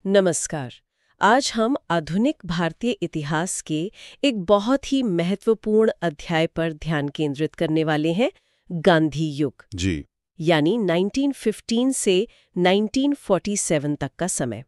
नमस्कार। आज हम आधुनिक भारतीय इतिहास के एक बहुत ही महत्वपूर्ण अध्याय पर ध्यान केंद्रित करने वाले हैं, गांधी युग। जी। यानी 1915 से 1947 तक का समय।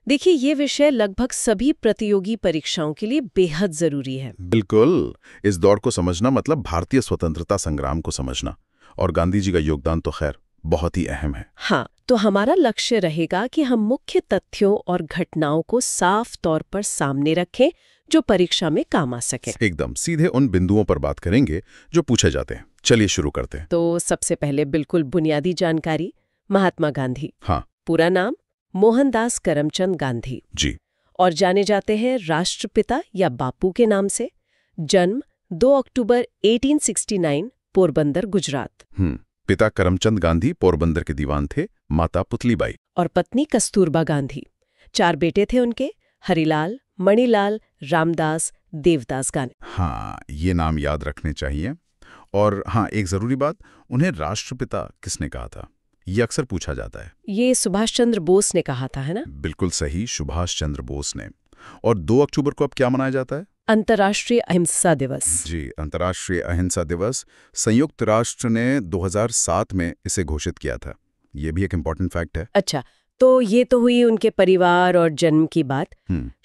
देखिए, ये विषय लगभग सभी प्रतियोगी परीक्षाओं के लिए बेहद जरूरी है। बिल्कुल। इस दौर को समझना मतलब भारतीय स्वतंत्रता संग्राम को समझना, और गांधी जी का योगदान तो खैर बहुत ही अहम है। हाँ, तो हमारा लक्ष्य रहेगा कि हम मुख्य तथ्यों और घटनाओं को साफ तौर पर सामने रखें जो परीक्षा में काम आ सके। एकदम सीधे उन बिंदुओं पर बात करेंगे जो पूछे जाते हैं। चलिए शुरू करते हैं। तो सबसे पहले बिल्कुल बुनियादी जानकारी, महात्मा गांधी। हाँ पूरा नाम मोहनदास करमचंद गांधी, जी। और जाने जाते हैं राष्ट्रपिता या बापू के नाम से। जन्म 2 अक्टूबर 1869, पोरबंदर, गुजरात। पिता करमचंद गांधी पोरबंदर के दीवान थे, माता पुतलीबाई। और पत्नी कस्तूरबा गांधी। 4 बेटे थे उनके, हरिलाल, मणिलाल, रामदास, देवदास गांधी। हाँ, ये नाम याद रखने चाहिए। और हाँ, एक जरूरी बात, उन्हें राष्ट्रपिता किसने कहा था, ये अक्सर पूछा जाता है। ये सुभाष चंद्र बोस ने कहा था, है ना? बिल्कुल सही, सुभाष चंद्र बोस ने। और 2 अक्टूबर को अब क्या मनाया जाता है? अंतर्राष्ट्रीय अहिंसा दिवस। जी, अंतर्राष्ट्रीय अहिंसा दिवस। संयुक्त राष्ट्र ने 2007 में इसे घोषित किया था। ये भी एक इम्पॉर्टेंट फैक्ट है। अच्छा, तो ये तो हुई उनके परिवार और जन्म की बात।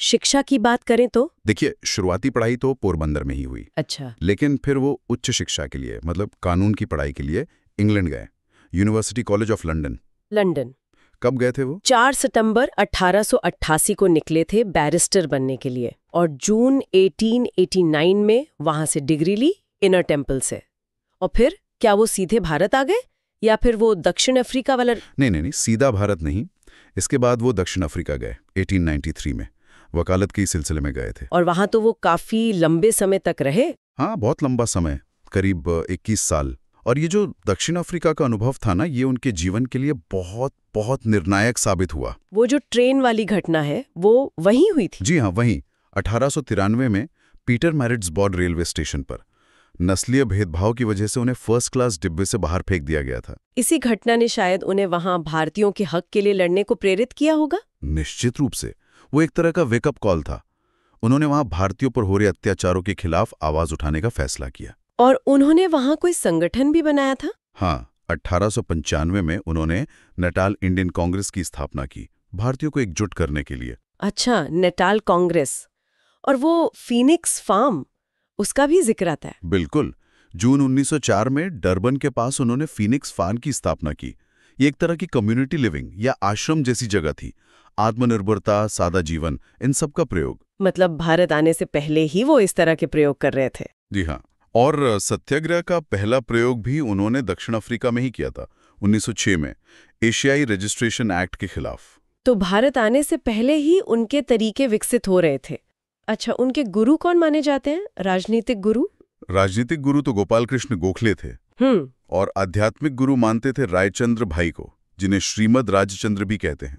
शिक्षा की बात करें तो? देखिए, शुरुआती पढ़ाई तो पोरबंदर में ही हुई। अच्छा। लेकिन फिर वो उच्च शिक्षा के लिए, मतलब कानून की पढ़ाई के लिए इंग्लैंड गए, university college of London. London कब गए थे वो? 4 सितंबर 1888 को निकले थे बैरिस्टर बनने के लिए, और जून 1889 में वहां से डिग्री ली, इनर टेम्पल से। और फिर क्या वो सीधे भारत आ गए या फिर वो दक्षिण अफ्रीका वाला? नहीं, सीधा भारत नहीं। इसके बाद वो दक्षिण अफ्रीका गए 1893 में, वकालत के सिलसिले में गए थे। और वहां तो वो काफी लंबे समय तक रहे। हाँ, बहुत लंबा समय, करीब 21 साल। और ये जो दक्षिण अफ्रीका का अनुभव था ना, ये उनके जीवन के लिए बहुत बहुत निर्णायक साबित हुआ। वो जो ट्रेन वाली घटना है, वो वहीं हुई थी? जी हाँ, वहीं 1893 में पीटर मैरिट्सबर्ग रेलवे स्टेशन पर नस्लीय भेदभाव की वजह से उन्हें फर्स्ट क्लास डिब्बे से बाहर फेंक दिया गया था। इसी घटना ने शायद उन्हें वहां भारतीयों के हक के लिए लड़ने को प्रेरित किया होगा। निश्चित रूप से, वो एक तरह का वेकअप कॉल था। उन्होंने वहां भारतीयों पर हो रहे अत्याचारों के खिलाफ आवाज उठाने का फैसला किया। और उन्होंने वहां कोई संगठन भी बनाया था? हाँ, 1895 में उन्होंने नटाल इंडियन कांग्रेस की स्थापना की, भारतीयों को एकजुट करने के लिए। अच्छा, नेटाल कांग्रेस। और वो फीनिक्स फार्म, उसका भी जिक्र आता है। बिल्कुल। जून 1904 में डरबन के पास उन्होंने फीनिक्स फार्म की स्थापना की। ये एक तरह की कम्युनिटी लिविंग या आश्रम जैसी जगह थी। आत्मनिर्भरता, सादा जीवन, इन सब का प्रयोग। मतलब भारत आने से पहले ही वो इस तरह के प्रयोग कर रहे थे। जी हाँ। और सत्याग्रह का पहला प्रयोग भी उन्होंने दक्षिण अफ्रीका में ही किया था, 1906 में, एशियाई रजिस्ट्रेशन एक्ट के खिलाफ। तो भारत आने से पहले ही उनके तरीके विकसित हो रहे थे। अच्छा, उनके गुरु कौन माने जाते हैं, राजनीतिक गुरु? राजनीतिक गुरु तो गोपाल कृष्ण गोखले थे। और आध्यात्मिक गुरु मानते थे रायचंद्र भाई को, जिन्हें श्रीमद राजचंद्र भी कहते हैं।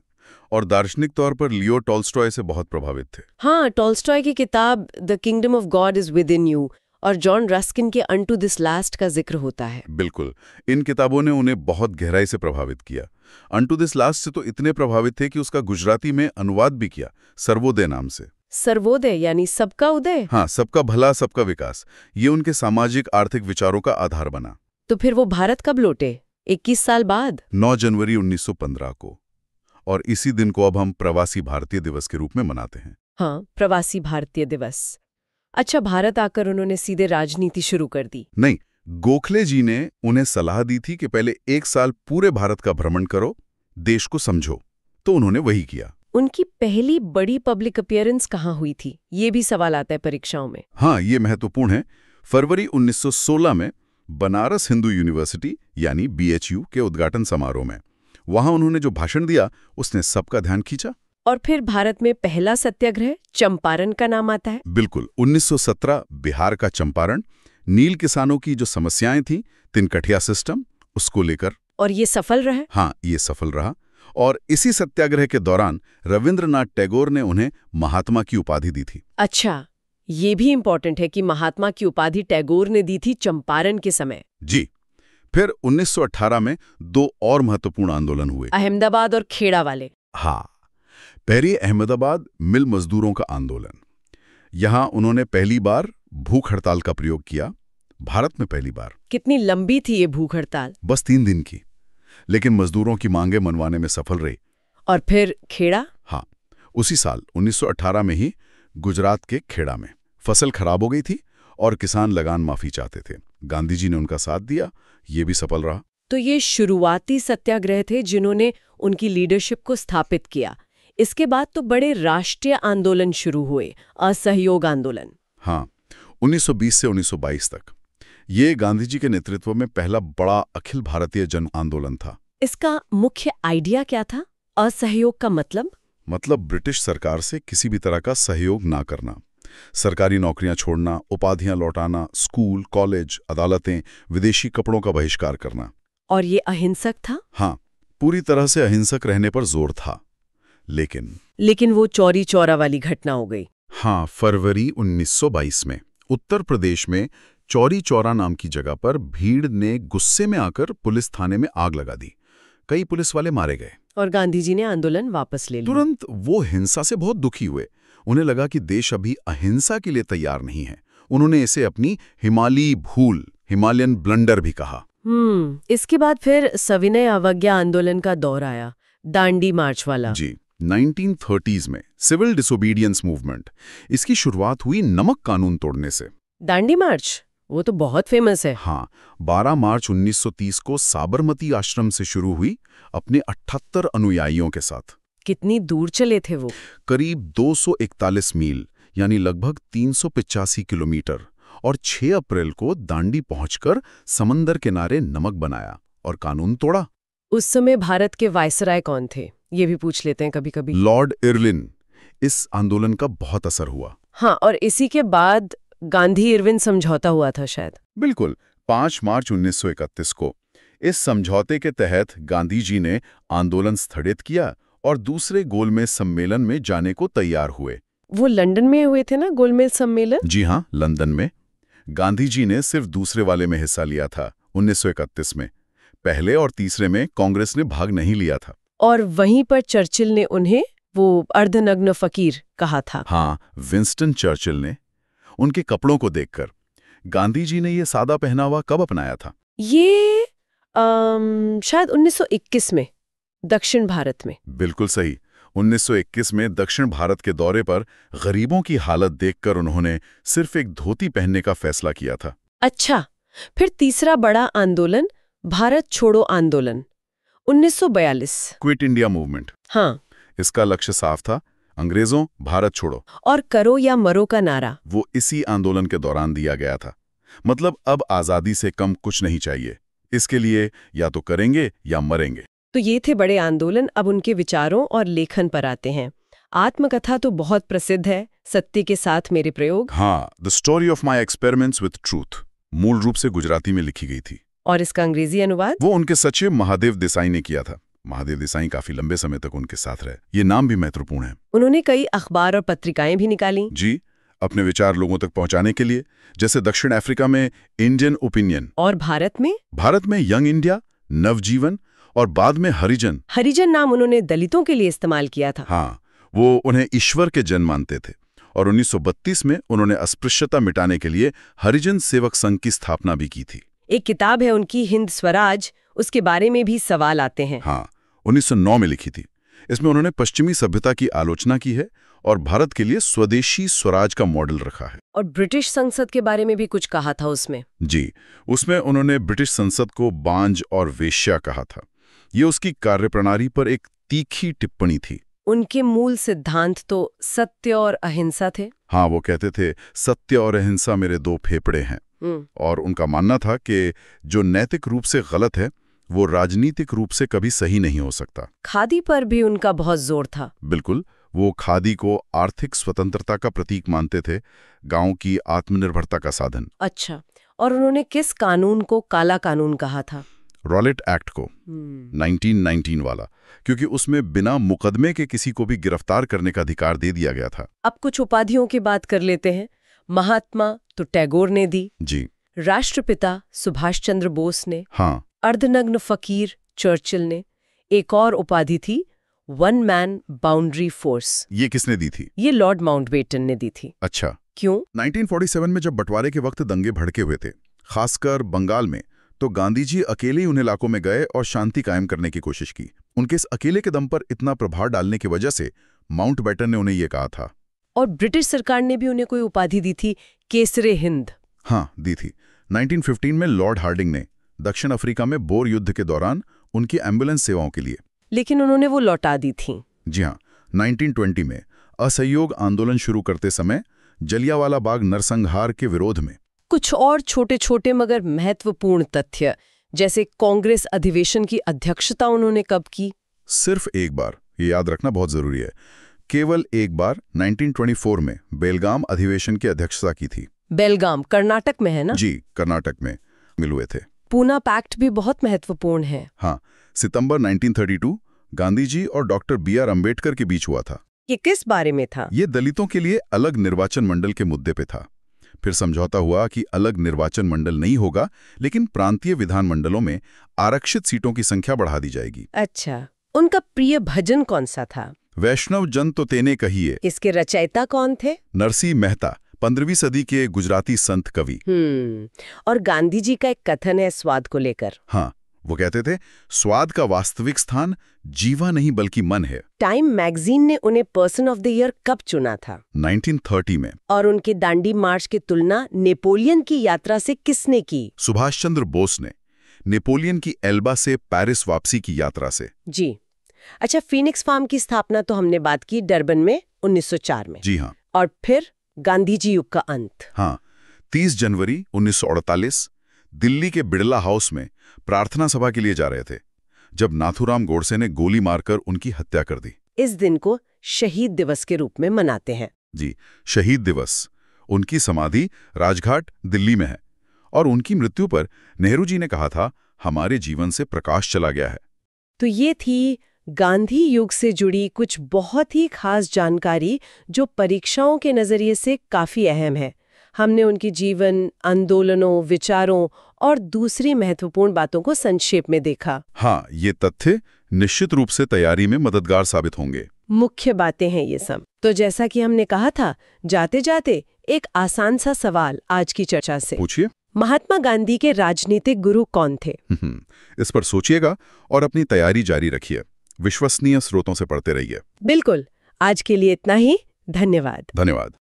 और दार्शनिक तौर पर लियो टॉल्स्टॉय से बहुत प्रभावित थे। हाँ, टॉल्स्टॉय की किताब the kingdom of God is with in you और जॉन रस्किन के अनटू दिस लास्ट का जिक्र होता है। बिल्कुल, इन किताबों ने उन्हें बहुत गहराई से प्रभावित किया। अनटू दिस लास्ट से तो इतने प्रभावित थे कि उसका गुजराती में अनुवाद भी किया, सर्वोदय नाम से। सर्वोदय यानी सबका उदय? हाँ, सबका भला, सबका विकास। ये उनके सामाजिक आर्थिक विचारों का आधार बना। तो फिर वो भारत कब लौटे? 21 साल बाद? 9 जनवरी 1915 को। और इसी दिन को अब हम प्रवासी भारतीय दिवस के रूप में मनाते हैं। हाँ, प्रवासी भारतीय दिवस। अच्छा, भारत आकर उन्होंने सीधे राजनीति शुरू कर दी? नहीं, गोखले जी ने उन्हें सलाह दी थी कि पहले 1 साल पूरे भारत का भ्रमण करो, देश को समझो। तो उन्होंने वही किया। उनकी पहली बड़ी पब्लिक अपीयरेंस कहाँ हुई थी, ये भी सवाल आता है परीक्षाओं में। हाँ, ये महत्वपूर्ण है। फरवरी 1916 में बनारस हिंदू यूनिवर्सिटी यानी BHU के उद्घाटन समारोह में। वहां उन्होंने जो भाषण दिया, उसने सबका ध्यान खींचा। और फिर भारत में पहला सत्याग्रह चंपारण का नाम आता है। बिल्कुल, 1917 बिहार का चंपारण, नील किसानों की जो समस्याएं थी, तिनकठिया सिस्टम, उसको लेकर। और ये सफल रहा? हाँ, ये सफल रहा। और इसी सत्याग्रह के दौरान रविंद्रनाथ टैगोर ने उन्हें महात्मा की उपाधि दी थी। अच्छा, ये भी इम्पोर्टेंट है कि महात्मा की उपाधि टैगोर ने दी थी चंपारण के समय। जी। फिर 1918 में 2 और महत्वपूर्ण आंदोलन हुए, अहमदाबाद और खेड़ा वाले। हाँ। पहली अहमदाबाद मिल मजदूरों का आंदोलन। यहां उन्होंने पहली बार भूख हड़ताल का प्रयोग किया, भारत में पहली बार। कितनी लंबी थी ये भूख हड़ताल? बस 3 दिन की, लेकिन मजदूरों की मांगें मनवाने में सफल रही। और फिर खेड़ा? हाँ, उसी साल 1918 में ही गुजरात के खेड़ा में फसल खराब हो गई थी और किसान लगान माफी चाहते थे। गांधी जी ने उनका साथ दिया, ये भी सफल रहा। तो ये शुरुआती सत्याग्रह थे जिन्होंने उनकी लीडरशिप को स्थापित किया। इसके बाद तो बड़े राष्ट्रीय आंदोलन शुरू हुए, असहयोग आंदोलन। हाँ, 1920 से 1922 तक ये गांधी जी के नेतृत्व में पहला बड़ा अखिल भारतीय जन आंदोलन था। इसका मुख्य आइडिया क्या था? असहयोग का मतलब ब्रिटिश सरकार से किसी भी तरह का सहयोग ना करना, सरकारी नौकरियां छोड़ना, उपाधियां लौटाना, स्कूल, कॉलेज, अदालतें, विदेशी कपड़ों का बहिष्कार करना। और ये अहिंसक था? हाँ, पूरी तरह से अहिंसक रहने पर जोर था। लेकिन वो चौरी चौरा वाली घटना हो गई। हाँ, फरवरी 1922 में उत्तर प्रदेश में चौरी चौरा नाम की जगह पर भीड़ ने गुस्से में आकर पुलिस थाने में आग लगा दी। कई पुलिस वाले मारे गए और गांधी जी ने आंदोलन वापस ले लिया। तुरंत वो हिंसा से बहुत दुखी हुए। उन्हें लगा कि देश अभी अहिंसा के लिए तैयार नहीं है। उन्होंने इसे अपनी हिमालयी भूल, हिमालयन ब्लंडर भी कहा। इसके बाद फिर सविनय अवज्ञा आंदोलन का दौर आया, दांडी मार्च वाला। जी, 1930s में सिविल डिसोबीडियंस मूवमेंट। इसकी शुरुआत हुई नमक कानून तोड़ने से। दांडी मार्च, वो तो बहुत फेमस है। हाँ, 12 मार्च 1930 को साबरमती आश्रम से शुरू हुई, अपने 78 अनुयायियों के साथ। कितनी दूर चले थे वो? करीब 241 मील, यानी लगभग 385 किलोमीटर। और 6 अप्रैल को दांडी पहुंचकर समंदर किनारे नमक बनाया और कानून तोड़ा। उस समय भारत के वायसराय कौन थे, ये भी पूछ लेते हैं कभी-कभी। Lord Irwin. इस आंदोलन का बहुत असर हुआ। हाँ, और इसी के बाद गांधी इरविन समझौता हुआ था शायद। बिल्कुल, 5 मार्च 1931 को। इस समझौते के तहत गांधी जी ने आंदोलन स्थगित किया और दूसरे गोलमेज सम्मेलन में जाने को तैयार हुए। वो लंदन में हुए थे ना, गोलमेज सम्मेलन? जी हाँ, लंदन में। गांधी जी ने सिर्फ दूसरे वाले में हिस्सा लिया था 1931 में। पहले और तीसरे में कांग्रेस ने भाग नहीं लिया था। और वहीं पर चर्चिल ने उन्हें वो अर्धनग्न फकीर कहा था। हाँ, विंस्टन चर्चिल ने। उनके कपड़ों को देखकर गांधी जी ने ये सादा पहनावा कब अपनाया था? ये शायद 1921 में, दक्षिण भारत में। बिल्कुल सही। 1921 में दक्षिण भारत के दौरे पर गरीबों की हालत देखकर उन्होंने सिर्फ एक धोती पहनने का फैसला किया था। अच्छा, फिर तीसरा बड़ा आंदोलन, भारत छोड़ो आंदोलन, 1942। Quit India movement. हाँ, इसका लक्ष्य साफ था, अंग्रेजों भारत छोड़ो। और करो या मरो का नारा वो इसी आंदोलन के दौरान दिया गया था। मतलब अब आजादी से कम कुछ नहीं चाहिए, इसके लिए या तो करेंगे या मरेंगे। तो ये थे बड़े आंदोलन। अब उनके विचारों और लेखन पर आते हैं। आत्मकथा तो बहुत प्रसिद्ध है, सत्य के साथ मेरे प्रयोग। हाँ, the story of my experiments with truth मूल रूप से गुजराती में लिखी गई थी। और इसका अंग्रेजी अनुवाद वो उनके सचिव महादेव देसाई ने किया था। महादेव देसाई काफी लंबे समय तक उनके साथ रहे। ये नाम भी महत्वपूर्ण है। उन्होंने कई अखबार और पत्रिकाएं भी निकाली। जी, अपने विचार लोगों तक पहुंचाने के लिए। जैसे दक्षिण अफ्रीका में इंडियन ओपिनियन, और भारत में यंग इंडिया, नवजीवन, और बाद में हरिजन। हरिजन नाम उन्होंने दलितों के लिए इस्तेमाल किया था। हाँ, वो उन्हें ईश्वर के जन मानते थे। और 1932 में उन्होंने अस्पृश्यता मिटाने के लिए हरिजन सेवक संघ की स्थापना भी की थी। एक किताब है उनकी, हिंद स्वराज, उसके बारे में भी सवाल आते हैं। हाँ, 1909 में लिखी थी। इसमें उन्होंने पश्चिमी सभ्यता की आलोचना की है और भारत के लिए स्वदेशी स्वराज का मॉडल रखा है। और ब्रिटिश संसद के बारे में भी कुछ कहा था उसमें। जी, उसमें उन्होंने ब्रिटिश संसद को बांझ और वेश्या कहा था। ये उसकी कार्यप्रणाली पर एक तीखी टिप्पणी थी। उनके मूल सिद्धांत तो सत्य और अहिंसा थे। हाँ, वो कहते थे सत्य और अहिंसा मेरे 2 फेफड़े हैं। और उनका मानना था कि जो नैतिक रूप से गलत है वो राजनीतिक रूप से कभी सही नहीं हो सकता। खादी पर भी उनका बहुत जोर था। बिल्कुल, वो खादी को आर्थिक स्वतंत्रता का प्रतीक मानते थे, गांव की आत्मनिर्भरता का साधन। अच्छा, और उन्होंने किस कानून को काला कानून कहा था? रॉलेट एक्ट को, 1919 वाला, क्योंकि उसमें बिना मुकदमे के किसी को भी गिरफ्तार करने का अधिकार दे दिया गया था। अब कुछ उपाधियों की बात कर लेते हैं। महात्मा तो टैगोर ने दी। जी। राष्ट्रपिता सुभाष चंद्र बोस ने। हाँ। अर्धनग्न फकीर चर्चिल ने। एक और उपाधि थी वन मैन बाउंड्री फोर्स। ये किसने दी थी? ये लॉर्ड माउंटबेटन ने दी थी। अच्छा, क्यों? 1947 में जब बंटवारे के वक्त दंगे भड़के हुए थे, खासकर बंगाल में, तो गांधी जी अकेले ही उन इलाकों में गए और शांति कायम करने की कोशिश की। उनके इस अकेले के दम पर इतना प्रभाव डालने की वजह से माउंटबेटन ने उन्हें ये कहा था। और ब्रिटिश सरकार ने भी उन्हें कोई उपाधि दी थी, केसरे हिंद। हाँ, दी थी। 1915 में लॉर्ड हार्डिंग ने दक्षिण अफ्रीका में बोर युद्ध के दौरान उनकी एम्बुलेंस सेवाओं के लिए, लेकिन उन्होंने वो लौटा दी थी। जी हाँ, 1920 में असहयोग आंदोलन शुरू करते समय जलियांवाला बाग नरसंहार के विरोध में कुछ और छोटे छोटे मगर महत्वपूर्ण तथ्य, जैसे कांग्रेस अधिवेशन की अध्यक्षता उन्होंने कब की? सिर्फ एक बार, ये याद रखना बहुत जरूरी है, केवल एक बार 1924 में बेलगाम अधिवेशन की अध्यक्षता की थी। बेलगाम कर्नाटक में है ना? जी, कर्नाटक में मिल हुए थे। पूना पैक्ट भी बहुत महत्वपूर्ण है। हाँ, सितंबर 1932 गांधी जी और डॉक्टर बी.आर. अम्बेडकर के बीच हुआ था। ये किस बारे में था? ये दलितों के लिए अलग निर्वाचन मंडल के मुद्दे पे था। फिर समझौता हुआ कि अलग निर्वाचन मंडल नहीं होगा, लेकिन प्रांतीय विधान मंडलों में आरक्षित सीटों की संख्या बढ़ा दी जाएगी। अच्छा, उनका प्रिय भजन कौन सा था? वैष्णव जन तो तेने कहिए। इसके रचयिता कौन थे? नरसिंह मेहता, 15वीं सदी के गुजराती संत कवि। और गांधी जी का एक कथन है स्वाद को लेकर। हाँ, वो कहते थे, स्वाद का वास्तविक स्थान जीवा नहीं बल्कि मन है। टाइम मैगजीन ने उन्हें पर्सन ऑफ द ईयर कब चुना था? 1930 में। और उनके दांडी मार्च की तुलना नेपोलियन की यात्रा से किसने की? सुभाष चंद्र बोस ने, नेपोलियन की एल्बा से पेरिस वापसी की यात्रा से। जी। अच्छा, फीनिक्स फार्म की स्थापना तो हमने बात की डरबन में 1904 में। जी हाँ। और फिर गांधी जी युग का अंत। हाँ, 30 जनवरी 1948 दिल्ली के बिड़ला हाउस में प्रार्थना सभा के लिए जा रहे थे, जब नाथूराम गोडसे ने गोली मारकर उनकी हत्या कर दी। इस दिन को शहीद दिवस के रूप में मनाते हैं। जी, शहीद दिवस। उनकी समाधि राजघाट दिल्ली में है और उनकी मृत्यु पर नेहरू जी ने कहा था, हमारे जीवन से प्रकाश चला गया है। तो ये थी गांधी युग से जुड़ी कुछ बहुत ही खास जानकारी, जो परीक्षाओं के नजरिए से काफी अहम है। हमने उनकी जीवन, आंदोलनों, विचारों और दूसरी महत्वपूर्ण बातों को संक्षेप में देखा। हाँ, ये तथ्य निश्चित रूप से तैयारी में मददगार साबित होंगे। मुख्य बातें हैं ये सब। तो जैसा कि हमने कहा था, जाते जाते एक आसान सा सवाल आज की चर्चा से। पूछिए। महात्मा गांधी के राजनीतिक गुरु कौन थे? इस पर सोचिएगा और अपनी तैयारी जारी रखिए। विश्वसनीय स्रोतों से पढ़ते रहिए। बिल्कुल। आज के लिए इतना ही। धन्यवाद। धन्यवाद।